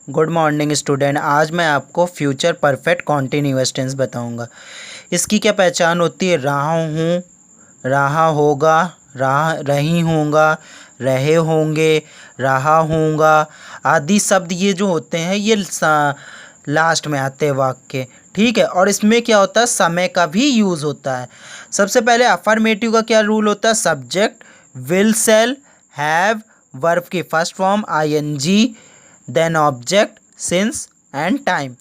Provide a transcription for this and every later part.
Good morning student. आज मैं आपको फ्यूचर परफेक्ट कॉन्टिन्यूअस टेंस बताऊंगा। इसकी क्या पहचान होती है? रहा हूँ, रहा होगा, रही होगा, रहे होंगे, रहा होगा आदि शब्द ये जो होते हैं ये लास्ट में आते हैं वाक्य। ठीक है। और इसमें क्या होता है? समय का भी यूज़ होता है। सबसे पहले अफर्मेटिव का क्या रूल होता है? Subject will, shall, have, verb की first form ING, then object, since and time.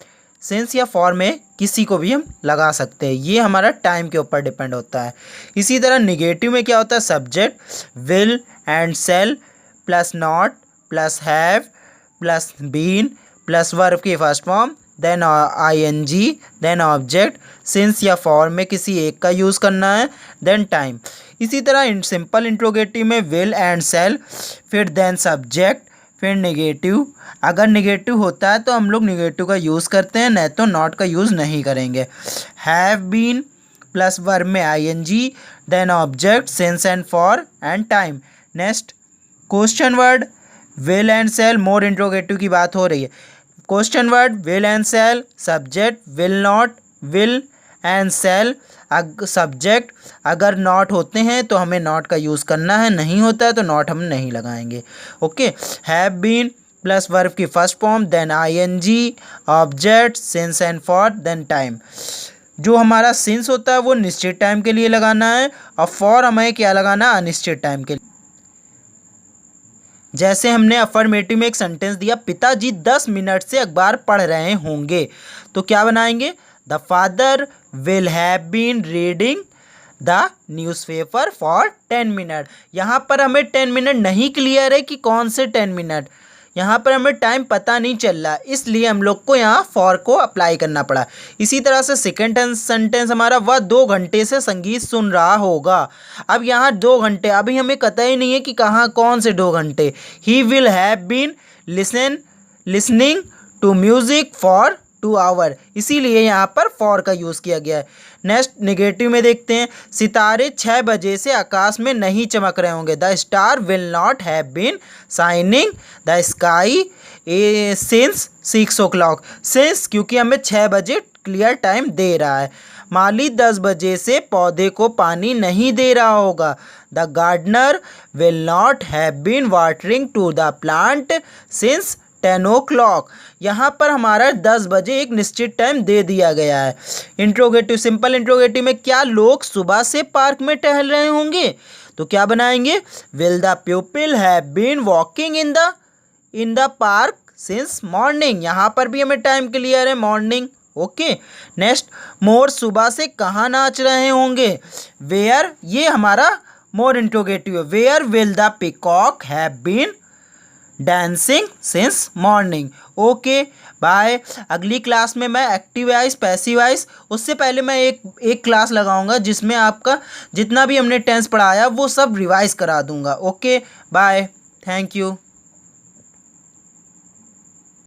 Since या फॉर में किसी को भी हम लगा सकते हैं, ये हमारा टाइम के ऊपर डिपेंड होता है। इसी तरह निगेटिव में क्या होता है? Subject will and shall plus not plus have plus been plus verb की first form, then ING, then object, since या फॉर में किसी एक का यूज़ करना है, देन टाइम। इसी तरह सिंपल इंट्रोगेटिव में विल एंड शैल, फिर देन सब्जेक्ट, फिर नेगेटिव। अगर नेगेटिव होता है तो हम लोग नेगेटिव का यूज़ करते हैं, नहीं तो नॉट का यूज़ नहीं करेंगे। हैव बीन प्लस वर्ब में ING, then object, since and for and time. Next question word will and shall, more interrogative की बात हो रही है। Question word will and shall, subject will not, will and shall subject. अगर not होते हैं तो हमें नॉट का यूज़ करना है, नहीं होता है तो नॉट हम नहीं लगाएंगे। Okay. Have been plus verb की first form, then ING, object, since and for, then time. जो हमारा सिंस होता है वो निश्चित टाइम के लिए लगाना है, और फॉर हमें क्या लगाना है? अनिश्चित टाइम के लिए। जैसे हमने अफर्मेटिव में एक सेंटेंस दिया, पिताजी 10 मिनट से अखबार पढ़ रहे होंगे, तो क्या बनाएंगे? The father will have been reading the newspaper for 10 minute. यहाँ पर हमें 10 मिनट नहीं क्लियर है कि कौन से 10 मिनट, यहाँ पर हमें टाइम पता नहीं चल रहा, इसलिए हम लोग को यहाँ फॉर को अप्लाई करना पड़ा। इसी तरह से सेकेंड सेंटेंस हमारा, वह 2 घंटे से संगीत सुन रहा होगा। अब यहाँ 2 घंटे, अभी हमें पता ही नहीं है कि कहाँ कौन से 2 घंटे। He will have been listening to music for 2 hour, इसीलिए यहाँ पर फॉर का यूज़ किया गया है। नेक्स्ट नेगेटिव में देखते हैं, सितारे 6 बजे से आकाश में नहीं चमक रहे होंगे। The star will not have been shining the sky since 6 o'clock। Since क्योंकि हमें 6 बजे क्लियर टाइम दे रहा है। माली 10 बजे से पौधे को पानी नहीं दे रहा होगा। The gardener will not have been watering to the plant since 10 o'clock। यहाँ पर हमारा 10 बजे एक निश्चित टाइम दे दिया गया है। इंट्रोगेटिव, सिंपल इंट्रोगेटिव में, क्या लोग सुबह से पार्क में टहल रहे होंगे? तो क्या बनाएंगे? Will the people have been walking in the park since morning. यहाँ पर भी हमें टाइम क्लियर है, मॉर्निंग। ओके। नेक्स्ट, मोर सुबह से कहाँ नाच रहे होंगे? वेयर, ये हमारा मोर इंट्रोगेटिव है। Where will the peacock have been dancing since morning. Okay bye. अगली क्लास में मैं एक्टिव वॉइस, पैसिव वॉइस, उससे पहले मैं एक क्लास लगाऊंगा जिसमें आपका जितना भी हमने टेंस पढ़ाया वो सब रिवाइज करा दूंगा। Okay bye, thank you.